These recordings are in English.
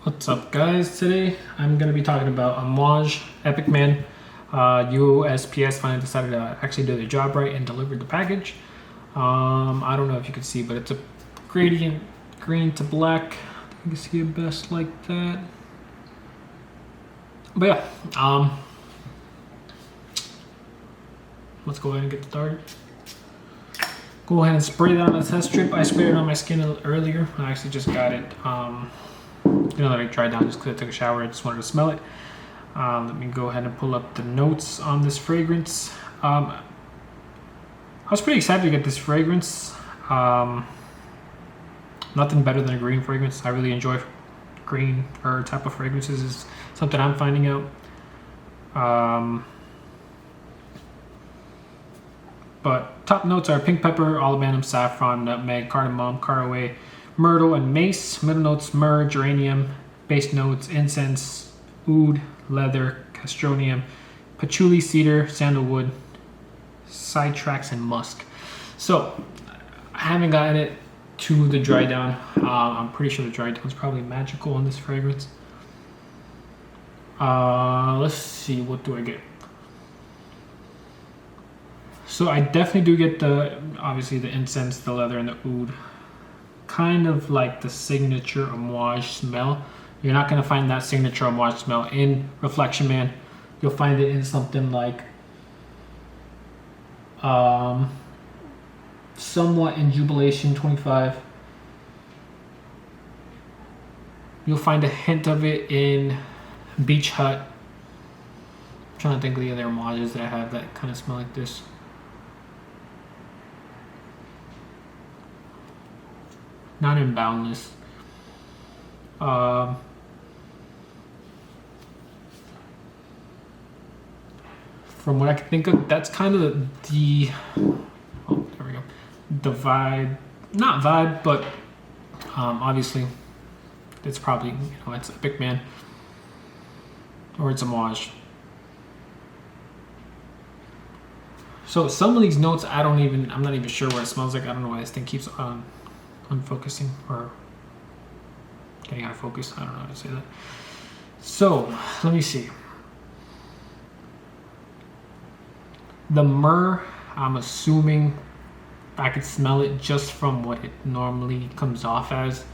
What's up, guys? Today I'm going to be talking about Amouage Epic Man. USPS finally decided to actually do their job right and delivered the package. I don't know if you can see, but it's a gradient green to black. You can see it best like that. But yeah, let's go ahead and get started. Go ahead and spray that on the test strip. I sprayed it on my skin earlier. I actually just got it. Let it dry down just because I took a shower. I just wanted to smell it. Let me go ahead and pull up the notes on this fragrance. I was pretty excited to get this fragrance. Nothing better than a green fragrance. I really enjoy green or type of fragrances. Is something I'm finding out. But top notes are pink pepper, olibanum, saffron, nutmeg, cardamom, caraway, myrtle, and mace. Middle notes: myrrh, geranium. Base notes: incense, oud, leather, castronium, patchouli, cedar, sandalwood, citrax, and musk. So I haven't gotten it to the dry down. I'm pretty sure the dry down is probably magical on this fragrance. Let's see, what do I get? So I definitely do get obviously the incense, the leather, and the oud. Kind of like the signature Amouage smell. You're not going to find that signature Amouage smell in Reflection Man. You'll find it in something like somewhat in Jubilation 25. You'll find a hint of it in Beach Hut. I'm trying to think of the other Amouages that have that kind of smell like this. Not in Boundless. From what I can think of, that's kind of the oh, there we go. The vibe, not vibe, but obviously it's probably, it's Epic Man or it's Amouage. So some of these notes I'm not even sure what it smells like. I don't know why this thing keeps unfocusing or getting out of focus. I don't know how to say that. So let me see. The myrrh, I'm assuming I could smell it just from what it normally comes off as.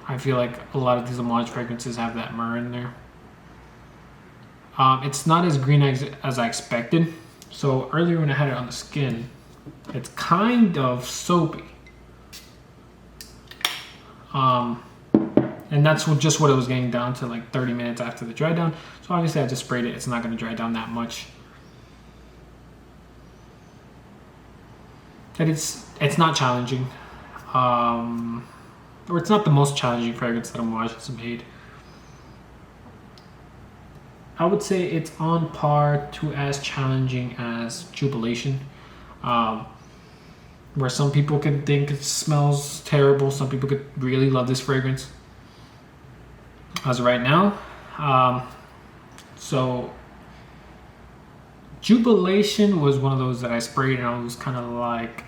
I feel like a lot of these Amouage fragrances have that myrrh in there. It's not as green as I expected. So earlier when I had it on the skin, it's kind of soapy. And that's just what it was getting down to, like 30 minutes after the dry down. So obviously I just sprayed it. It's not going to dry down that much. And it's not challenging. Or it's not the most challenging fragrance that Amouage has made. I would say it's on par to as challenging as Jubilation. Where some people could think it smells terrible, some people could really love this fragrance. As of right now, so Jubilation was one of those that I sprayed and I was kind of like,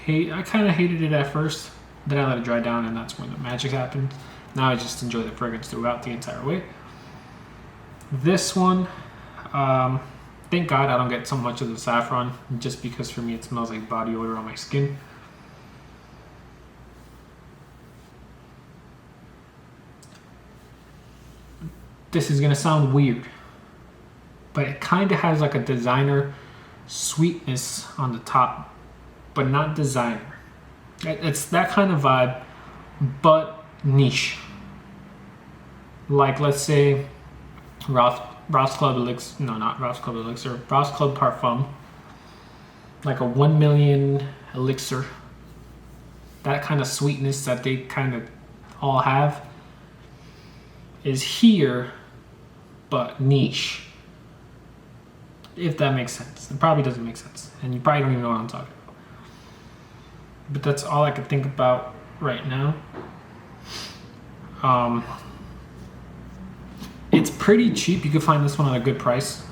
I kind of hated it at first. Then I let it dry down and that's when the magic happened. Now I just enjoy the fragrance throughout the entire way. This one, thank God I don't get so much of the saffron, just because for me it smells like body odor on my skin. This is gonna sound weird, but it kind of has like a designer sweetness on the top, but not designer. It's that kind of vibe, but niche. Like, let's say Ross Club Elixir, no, not Ross Club Elixir, Ross Club Parfum, like a 1 million elixir. That kind of sweetness that they kind of all have is here, but niche. If that makes sense. It probably doesn't make sense, and you probably don't even know what I'm talking about. But that's all I could think about right now. It's pretty cheap. You can find this one at a good price.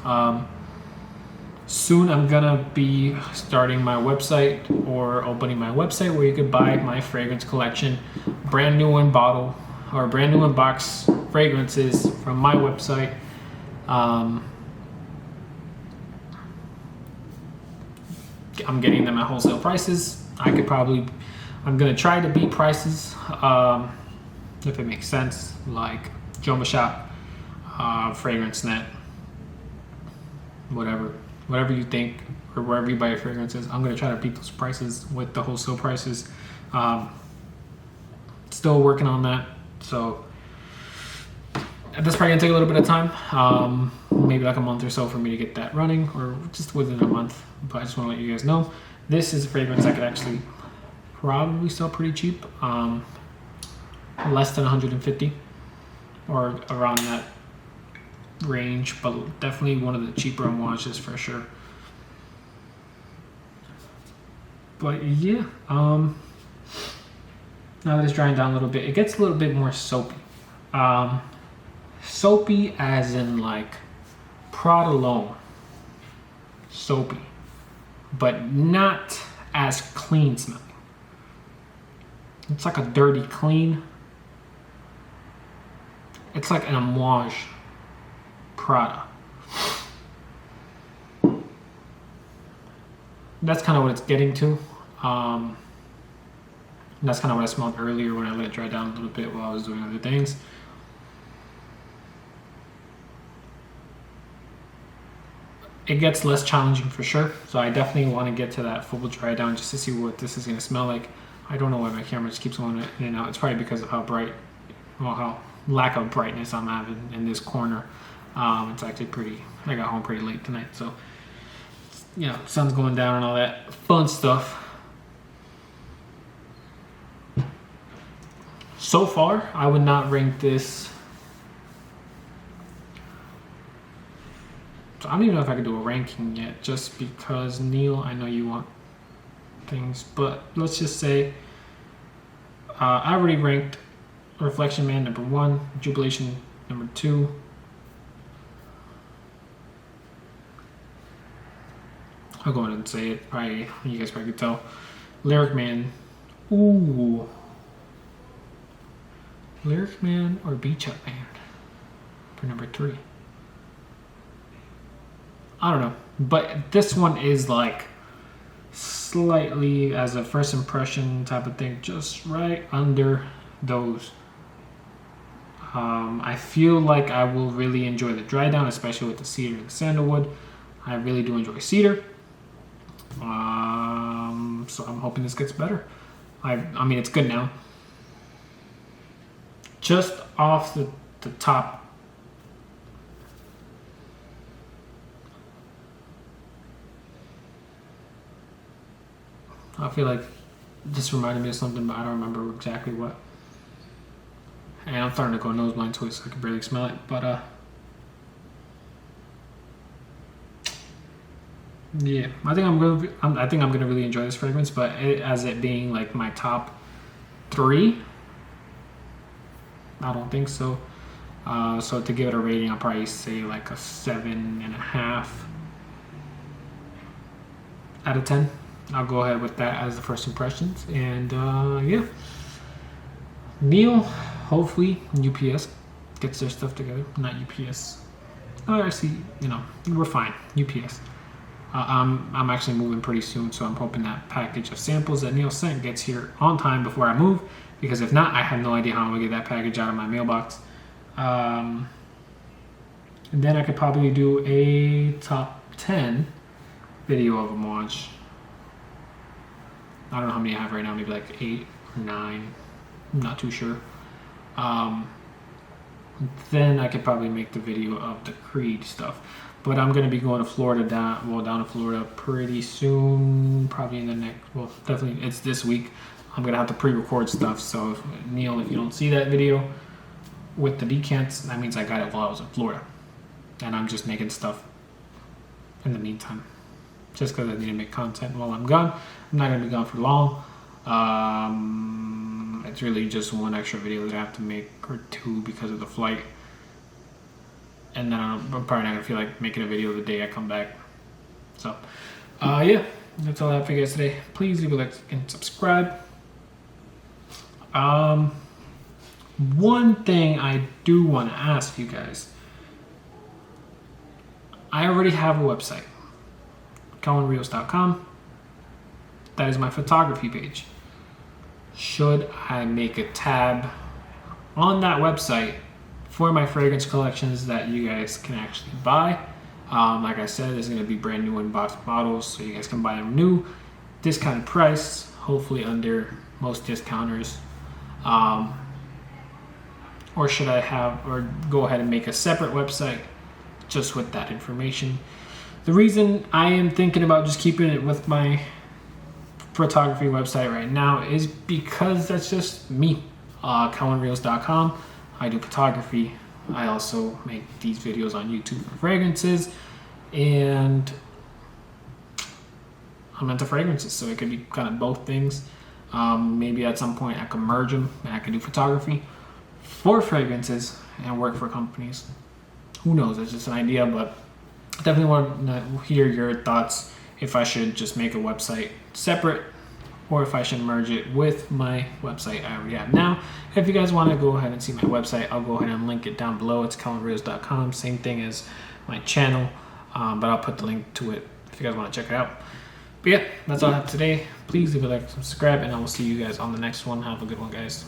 Soon I'm gonna be starting my website or opening my website where you could buy my fragrance collection, brand new in bottle. or brand new in box fragrances from my website. I'm getting them at wholesale prices. I'm gonna try to beat prices if it makes sense, like Jumbo Shop, Fragrance Net, whatever you think, or wherever you buy your fragrances. I'm gonna try to beat those prices with the wholesale prices. Still working on that, so that's probably gonna take a little bit of time, maybe like a month or so for me to get that running, or just within a month. But I just want to let you guys know, this is a fragrance I could actually probably sell pretty cheap, less than 150 or around that range, but definitely one of the cheaper Amouages for sure. But yeah, now that it's drying down a little bit, it gets a little bit more soapy. Soapy as in like Prada soapy, but not as clean smelling. It's like a dirty clean. It's like an Amouage Prada. That's kind of what it's getting to. That's kind of what I smelled earlier when I let it dry down a little bit while I was doing other things. It gets less challenging for sure, so I definitely want to get to that full dry down just to see what this is going to smell like. I don't know why my camera just keeps going in and out. It's probably because of how lack of brightness I'm having in this corner. It's actually I got home pretty late tonight, so you know, sun's going down and all that fun stuff. So far, I would not rank this. So I don't even know if I could do a ranking yet, just because Neil, I know you want things, but let's just say I already ranked Reflection Man number 1, Jubilation number 2. I'll go ahead and say it. Probably you guys probably could tell. Lyric Man. Ooh. Lyric Man or Beach Hut Man for number 3. I don't know, but this one is like slightly as a first impression type of thing, just right under those. I feel like I will really enjoy the dry down, especially with the cedar and the sandalwood. I really do enjoy cedar. So I'm hoping this gets better. I mean, it's good now. Just off the top, I feel like this reminded me of something, but I don't remember exactly what. And I'm starting to go nose blind to it, so I can barely smell it. But yeah, I think I'm gonna really enjoy this fragrance. But as it being like my top 3, I don't think so. So to give it a rating, I'll probably say like a 7.5 out of 10. I'll go ahead with that as the first impressions. And yeah, Neil, hopefully UPS gets their stuff together. Not UPS. Oh, actually, you know, we're fine. UPS. I'm actually moving pretty soon, so I'm hoping that package of samples that Neil sent gets here on time before I move. Because if not, I have no idea how I'm gonna get that package out of my mailbox. And then I could probably do a top 10 video of Amouage. I don't know how many I have right now, maybe like 8 or 9. I'm not too sure. Then I could probably make the video of the Creed stuff. But I'm going to be going to Florida, down to Florida pretty soon. Probably in the next, well, definitely it's this week. I'm going to have to pre-record stuff. So, Neil, if you don't see that video with the decants, that means I got it while I was in Florida. And I'm just making stuff in the meantime. Just because I need to make content while I'm gone. I'm not going to be gone for long. It's really just one extra video that I have to make, or 2 because of the flight. And then I'm probably not going to feel like making a video the day I come back. So, yeah, that's all I have for you guys today. Please leave a like and subscribe. One thing I do want to ask you guys. I already have a website, CalvinRios.com. That is my photography page. Should I make a tab on that website for my fragrance collections that you guys can actually buy? Like I said, there's going to be brand new unboxed bottles, so you guys can buy them new, discounted price, hopefully under most discounters. Or should I go ahead and make a separate website just with that information? The reason I am thinking about just keeping it with my photography website right now is because that's just me. CalvinRios.com. I do photography. I also make these videos on YouTube for fragrances, and I'm into fragrances, so it could be kind of both things. Maybe at some point I could merge them and I could do photography for fragrances and work for companies. Who knows? It's just an idea, but I definitely want to hear your thoughts if I should just make a website separate or if I should merge it with my website I already have now. If you guys want to go ahead and see my website, I'll go ahead and link it down below. It's CalvinRios.com, same thing as my channel, but I'll put the link to it if you guys want to check it out. But yeah, that's all I have today. Please leave a like, subscribe, and I will see you guys on the next one. Have a good one, guys.